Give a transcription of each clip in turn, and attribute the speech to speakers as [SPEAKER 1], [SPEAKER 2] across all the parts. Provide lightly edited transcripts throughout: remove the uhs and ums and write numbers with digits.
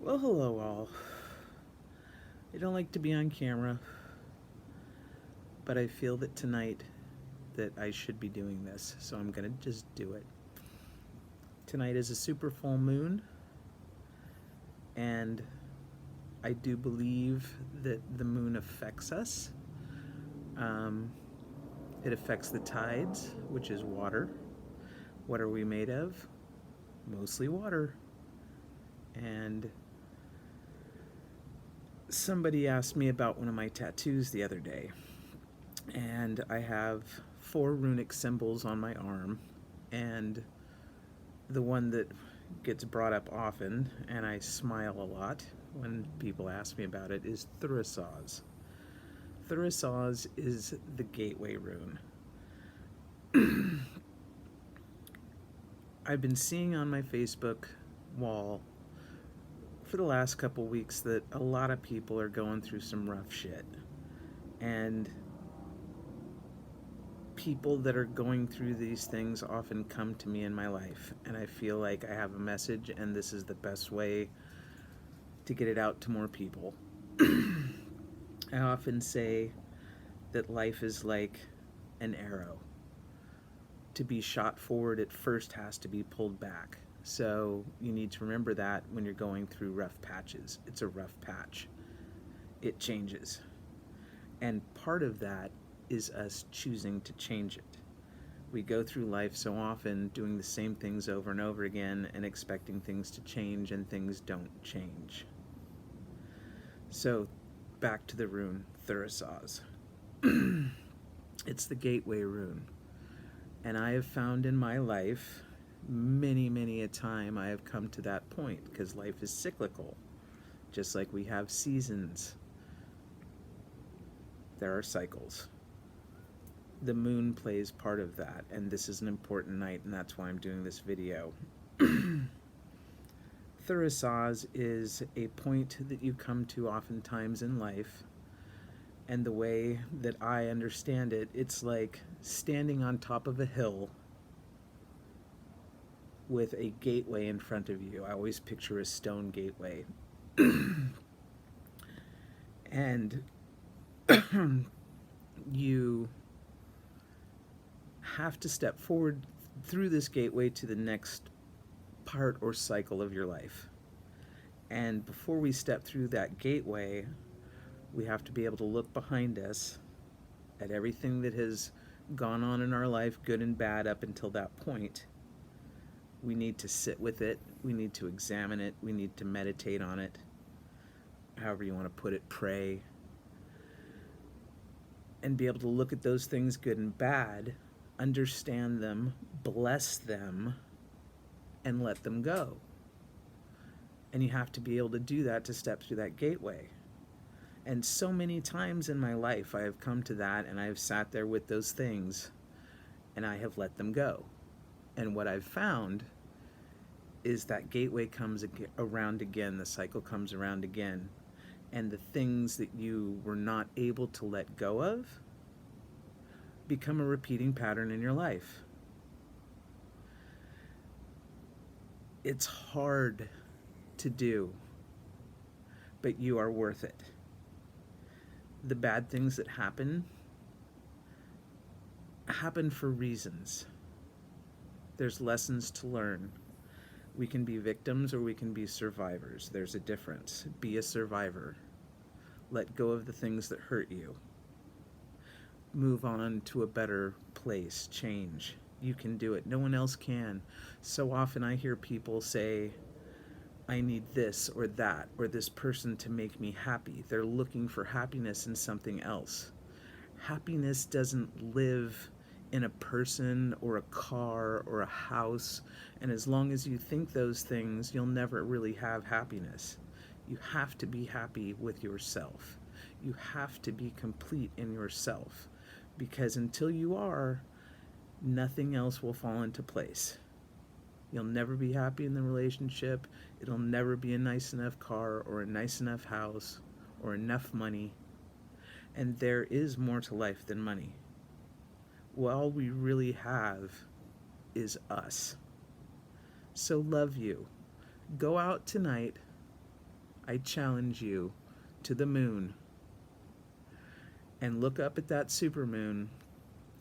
[SPEAKER 1] Well, hello all. I don't like to be on camera, but I feel that tonight that I should be doing this, so I'm going to just do it. Tonight is a super full moon, and I do believe that the moon affects us. Um, it affects the tides, which is water. What are we made of? Mostly water. And somebody asked me about one of my tattoos the other day, and I have four runic symbols on my arm, and the one that gets brought up often, and I smile a lot when people ask me about it, is Thurisaz. Thurisaz is the gateway rune. I've been seeing on my Facebook wall for the last couple weeks that a lot of people are going through some rough shit. And people that are going through these things often come to me in my life, and I feel like I have a message, and this is the best way to get it out to more people. I often say that life is like an arrow. To be shot forward, it first has to be pulled back. So you need to remember that when you're going through rough patches. It's a rough patch. It changes. And part of that is us choosing to change it. We go through life so often doing the same things over and over again and expecting things to change, and things don't change. So back to the rune, Thurisaz. It's the gateway rune. And I have found in my life, many a time, I have come to that point, because life is cyclical. Just like we have seasons, there are cycles. The moon plays part of that, and this is an important night, and that's why I'm doing this video. Thurisaz is a point that you come to oftentimes in life, and the way that I understand it, it's like standing on top of a hill with a gateway in front of you. I always picture a stone gateway. And you have to step forward through this gateway to the next part or cycle of your life. And before we step through that gateway, we have to be able to look behind us at everything that has gone on in our life, good and bad, up until that point. We need to sit with it. We need to examine it. We need to meditate on it. However you want to put it, pray. And be able to look at those things, good and bad, understand them, bless them, and let them go. And you have to be able to do that to step through that gateway. And so many times in my life, I have come to that, and I have sat there with those things, and I have let them go. And what I've found is that gateway comes around again, the cycle comes around again, and the things that you were not able to let go of become a repeating pattern in your life. It's hard to do, but you are worth it. The bad things that happen for reasons. There's lessons to learn. We can be victims or we can be survivors. There's a difference. Be a survivor. Let go of the things that hurt you. Move on to a better place. Change. You can do it. No one else can. So often I hear people say, I need this or that or this person to make me happy. They're looking for happiness in something else. Happiness doesn't live in a person or a car or a house, and as long as you think those things, you'll never really have happiness. You have to be happy with yourself. You have to be complete in yourself, because until you are, nothing else will fall into place. You'll never be happy in the relationship. It'll never be a nice enough car or a nice enough house or enough money. And there is more to life than money. All we really have is us. So love you. Go out tonight I challenge you to the moon and look up at that supermoon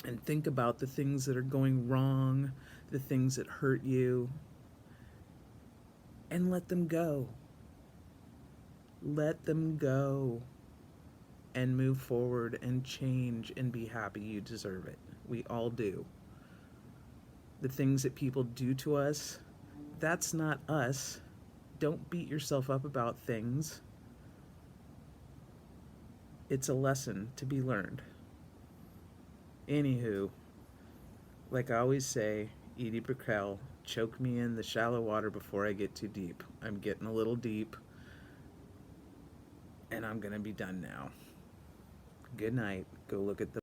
[SPEAKER 1] and think about the things that are going wrong, the things that hurt you, and let them go. Let them go and move forward and change and be happy. You deserve it. We all do. The things that people do to us, that's not us. Don't beat yourself up about things. It's a lesson to be learned. Anywho, like I always say, Edie Brickell, choke me in the shallow water before I get too deep. I'm getting a little deep, and I'm going to be done now. Good night. Go look at the